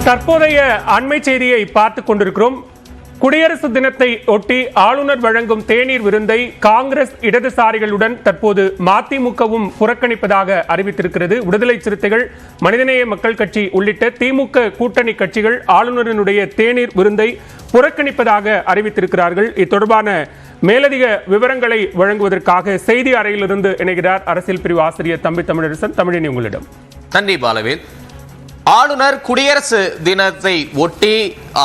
தற்போதைய அண்மை செய்தியை பார்த்துக் கொண்டிருக்கிறோம். குடியரசு தினத்தை ஒட்டி ஆளுநர் வழங்கும் தேநீர் விருந்தை காங்கிரஸ் இடதுசாரிகளுடன் தற்போது மதிமுகவும் புறக்கணிப்பதாக அறிவித்திருக்கிறது. விடுதலை சிறுத்தைகள், மனிதநேய மக்கள் கட்சி உள்ளிட்ட திமுக கூட்டணி கட்சிகள் ஆளுநரினுடைய தேநீர் விருந்தை புறக்கணிப்பதாக அறிவித்திருக்கிறார்கள். இது தொடர்பான மேலதிக விவரங்களை வழங்குவதற்காக செய்தி அறையிலிருந்து இணைகிறார் அரசியல் பிரிவு ஆசிரியர் தம்பி தமிழரசன். தமிழினி உங்களிடம். நன்றி பாலவேல். ஆளுநர் குடியரசு தினத்தை ஒட்டி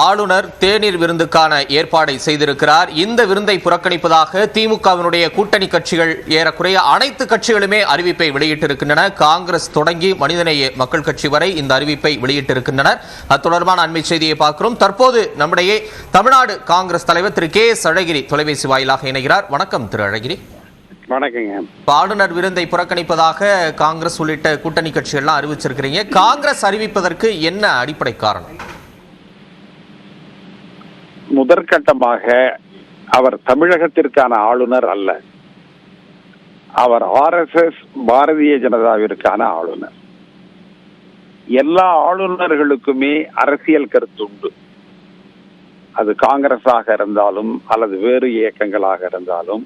ஆளுநர் தேநீர் விருந்துக்கான ஏற்பாடை செய்திருக்கிறார். இந்த விருந்தை புறக்கணிப்பதாக திமுகவினுடைய கூட்டணி கட்சிகள் ஏறக்குறைய அனைத்து கட்சிகளுமே அறிவிப்பை வெளியிட்டிருக்கின்றன. காங்கிரஸ் தொடங்கி மனிதநேய மக்கள் கட்சி வரை இந்த அறிவிப்பை வெளியிட்டிருக்கின்றனர். அது தொடர்பான அண்மை செய்தியை பார்க்கிறோம். தற்போது நம்முடைய தமிழ்நாடு காங்கிரஸ் தலைவர் திரு கே எஸ் அழகிரி தொலைபேசி வாயிலாக இணைகிறார். வணக்கம் திரு அழகிரி. வணக்கங்க. ஆளுநர் விருந்தை புறக்கணிப்பதாக காங்கிரஸ் உள்ளிட்ட கூட்டணி கட்சிகள்லாம் அறிவிச்சிருக்கிறீங்க. காங்கிரஸ் அறிவிப்பதற்கு என்ன அடிப்படை காரணம்? முதற்கட்டமாக அவர் தமிழகத்திற்கான ஆளுநர் அல்ல, அவர் RSS பாரதிய ஜனதாவிற்கான ஆளுநர். எல்லா ஆளுநர்களுக்குமே அரசியல் கருத்து உண்டு. அது காங்கிரஸாக இருந்தாலும் அல்லது வேறு இயக்கங்களாக இருந்தாலும்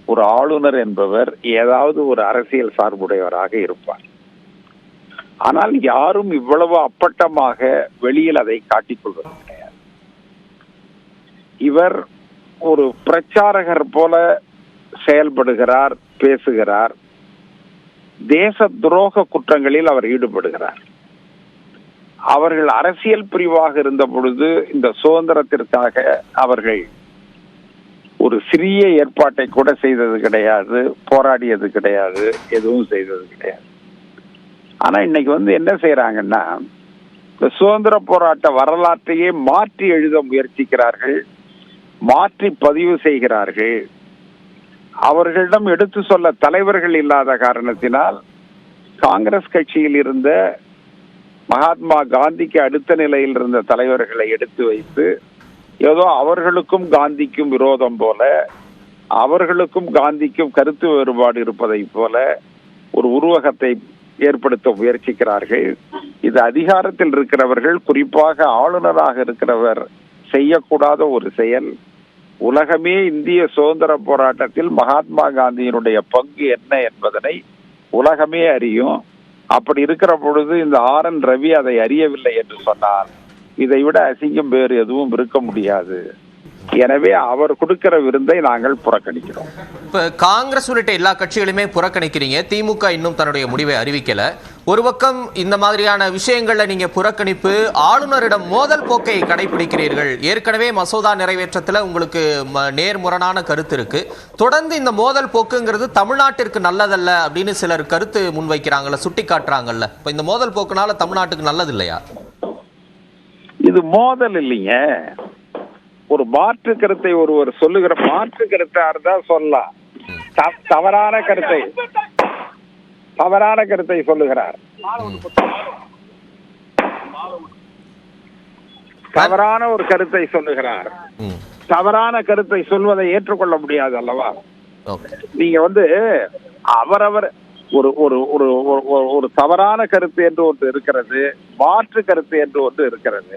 ஒரு ஆளுநர் என்பவர் ஏதாவது ஒரு அரசியல் சார்புடையவராக இருப்பார். ஆனால் யாரும் இவ்வளவு அப்பட்டமாக வெளியில் அதை காட்டிக்கொள்வது கிடையாது. இவர் ஒரு பிரச்சாரகர் போல செயல்படுகிறார், பேசுகிறார். தேச துரோக குற்றங்களில் அவர் ஈடுபடுகிறார். அவர்கள் அரசியல் பிரிவாக இருந்த பொழுது இந்த சுதந்திரத்திற்காக அவர்கள் ஒரு சிறிய ஏற்பாட்டை கூட செய்தது கிடையாது, போராடியது கிடையாது, எதுவும் செய்தது கிடையாது. ஆனா இன்னைக்கு என்ன செய்யறாங்கன்னா, இந்த சுதந்திர போராட்ட வரலாற்றையே மாற்றி எழுத முயற்சிக்கிறார்கள், மாற்றி பதிவு செய்கிறார்கள். அவர்களிடம் எடுத்து சொல்ல தலைவர்கள் இல்லாத காரணத்தினால் காங்கிரஸ் கட்சியில் இருந்த மகாத்மா காந்திக்கு அடுத்த நிலையில் இருந்த தலைவர்களை எடுத்து வைத்து ஏதோ அவர்களுக்கும் காந்திக்கும் விரோதம் போல, அவர்களுக்கும் காந்திக்கும் கருத்து வேறுபாடு இருப்பதை போல ஒரு உருவகத்தை ஏற்படுத்த முயற்சிக்கிறார்கள். இது அதிகாரத்தில் இருக்கிறவர்கள், குறிப்பாக ஆளுநராக இருக்கிறவர் செய்யக்கூடாத ஒரு செயல். உலகமே இந்திய சுதந்திர போராட்டத்தில் மகாத்மா காந்தியினுடைய பங்கு என்ன என்பதனை உலகமே அறியும். அப்படி இருக்கிற பொழுது இந்த RN ரவி அதை அறியவில்லை என்று சொன்னார், இதை விட அசிங்கம் வேறு எதுவும் இருக்க முடியாது. எனவே அவர் கொடுக்கிற விருந்தை நாங்கள் புறக்கணிக்கிறோம். இப்ப காங்கிரஸ் உள்ளிட்ட எல்லா கட்சிகளுமே புறக்கணிக்கிறீங்க. திமுக இன்னும் தன்னுடைய முடிவை அறிவிக்கல. ஒரு பக்கம் இந்த மாதிரியான விஷயங்கள்ல நீங்க புறக்கணிப்பு, ஆளுநரிடம் மோதல் போக்கை கடைபிடிக்கிறீர்கள். ஏற்கனவே மசோதா நிறைவேற்றத்துல உங்களுக்கு நேர்முரணான கருத்து இருக்கு. தொடர்ந்து இந்த மோதல் போக்குங்கிறது தமிழ்நாட்டிற்கு நல்லதல்ல அப்படின்னு சிலர் கருத்து முன்வைக்கிறாங்கல்ல, சுட்டி காட்டுறாங்கல்ல. இப்ப இந்த மோதல் போக்குனால தமிழ்நாட்டுக்கு நல்லது இல்லையா? இது மோதல் இல்லைங்க. ஒரு மாற்று கருத்தை ஒருவர் சொல்லுகிற மாற்று கருத்தா இருந்தா சொல்லலாம். தவறான கருத்தை சொல்லுகிறார். தவறான ஒரு கருத்தை சொல்லுகிறார். தவறான கருத்தை சொல்வதை ஏற்றுக்கொள்ள முடியாது அல்லவா? நீங்க அவரவர் ஒரு ஒரு ஒரு ஒரு தவறான கருத்து என்று ஒன்று இருக்கிறது, மாற்று கருத்து என்று ஒன்று இருக்கிறது.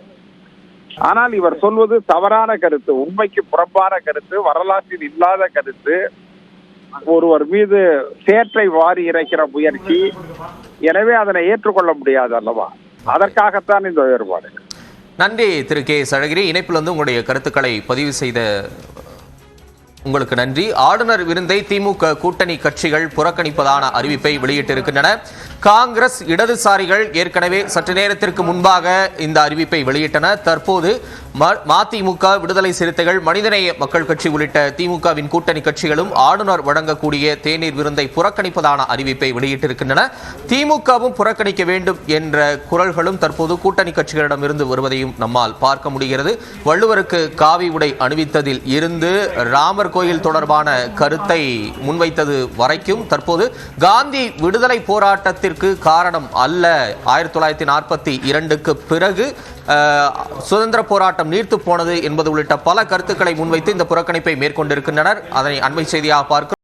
ஆனால் இவர் சொல்வது தவறான கருத்து, உண்மைக்கு புறம்பான கருத்து, வரலாற்றில் இல்லாத கருத்து, ஒருவர் மீது சேற்றை வாரி இறைக்கிற முயற்சி. எனவே அதனை ஏற்றுக்கொள்ள முடியாது அல்லவா? அதற்காகத்தான் இந்த வேறுபாடு. நன்றி திரு கே எஸ் அழகிரி. இணைப்பில் உங்களுடைய கருத்துக்களை பதிவு செய்த உங்களுக்கு நன்றி. ஆளுநர் விருந்தை திமுக கூட்டணி கட்சிகள் புறக்கணிப்பதான அறிவிப்பை வெளியிட்டிருக்கின்றன. காங்கிரஸ் இடதுசாரிகள் ஏற்கனவே சற்று நேரத்திற்கு முன்பாக இந்த அறிவிப்பை வெளியிட்டனர். தற்போது மதிமுக, விடுதலை சிறுத்தைகள், மனிதநேய மக்கள் கட்சி உள்ளிட்ட திமுகவின் கூட்டணி கட்சிகளும் ஆளுநர் வழங்கக்கூடிய தேநீர் விருந்தை புறக்கணிப்பதான அறிவிப்பை வெளியிட்டிருக்கின்றன. திமுகவும் புறக்கணிக்க வேண்டும் என்ற குரல்களும் தற்போது கூட்டணி கட்சிகளிடமிருந்து வருவதையும் நம்மால் பார்க்க முடிகிறது. வள்ளுவருக்கு காவி உடை அணிவித்ததில் இருந்து ராமர் கோயில் தொடர்பான கருத்தை முன்வைத்தது வரைக்கும் தற்போது காந்தி விடுதலை போராட்டத்திற்கு காரணம் அல்ல, 1942க்கு பிறகு சுதந்திர போராட்டம் நீர்த்து போனது என்பது உள்ளிட்ட பல கருத்துக்களை முன்வைத்து இந்த புறக்கணிப்பை மேற்கொண்டிருக்கின்றனர். அதனை அண்மை செய்தியாக பார்க்க